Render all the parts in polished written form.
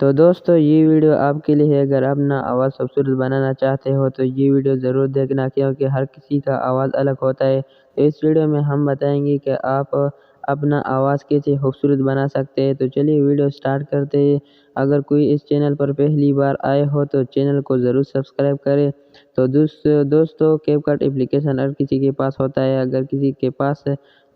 تو دوستو یہ ویڈیو آپ کے لیے ہے۔ اگر اپنا آواز خوبصورت بنانا چاہتے ہو تو یہ ویڈیو ضرور دیکھنا، کیونکہ ہر کسی کا آواز الگ ہوتا ہے۔ اس ویڈیو میں ہم بتائیں گے کہ آپ اپنا آواز کیسے خوبصورت بنا سکتے ہیں۔ تو چلیے ویڈیو سٹارٹ کرتے ہیں۔ اگر کوئی اس چینل پر پہلی بار آئے ہو تو چینل کو ضرور سبسکرائب کریں۔ تو دوستو کیپ کٹ اپلیکیشن ہر کسی کے پاس ہوتا ہے۔ اگر کسی کے پاس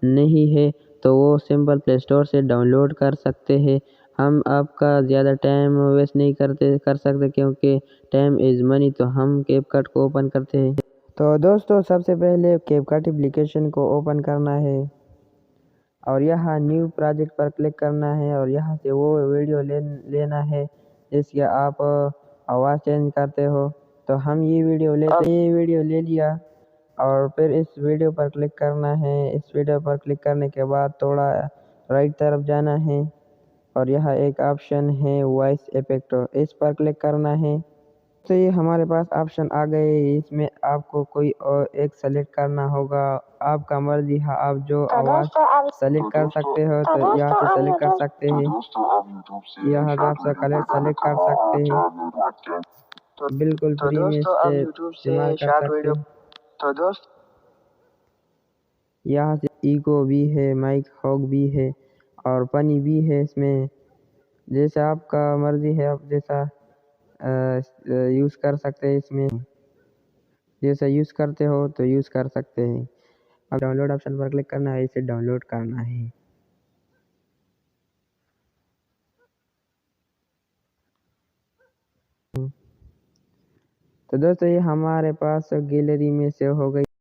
نہیں ہے تو وہ سمپل پلے اسٹور سے ڈاؤن لوڈ کر سکتے ہیں۔ ہم آپ کا زیادہ ٹائم ویسٹ نہیں کر سکتے، کیونکہ ٹائم از منی۔ تو ہم کیپ کٹ کو اوپن کرتے ہیں۔ تو دوستو سب سے پہلے کیپ کٹ اپلیکیشن کو اوپن کرنا ہے اور یہاں نیو پروجیکٹ پر کلک کرنا ہے اور یہاں سے وہ ویڈیو لینا ہے جس کی آپ آواز چینج کرتے ہو۔ تو ہم یہ ویڈیو لے لیا اور پھر اس ویڈیو پر کلک کرنا ہے۔ اس ویڈیو پر کلک کرنے کے بعد تھوڑا رائٹ طرف جانا ہے اور یہاں ایک آپشن ہے وائس ایفیکٹ، اس پر کلک کرنا ہے۔ تو یہ ہمارے پاس آپشن آ گئے، اس میں آپ کو کوئی اور ایک سلیکٹ کرنا ہوگا، آپ کا مرضی ہے، آپ جو آواز سلیکٹ کر سکتے ہو تو یہاں سے سلیکٹ کر سکتے ہیں، یہاں سے آپ سلیکٹ کر سکتے ہیں، بالکل فری میں استعمال کر سکتے ہیں۔ یہاں سے ایکو بھی ہے، مائک ہوگ بھی ہے اور فنی بھی ہے، اس میں جیسا آپ کا مرضی ہے، آپ جیسا یوز کر سکتے ہیں، اس میں جیسا یوز کرتے ہو تو یوز کر سکتے ہیں۔ اب ڈاؤن لوڈ آپشن پر کلک کرنا ہے، اسے ڈاؤن لوڈ کرنا ہے۔ تو دوستو یہ ہمارے پاس گیلری میں سے ہو گئی۔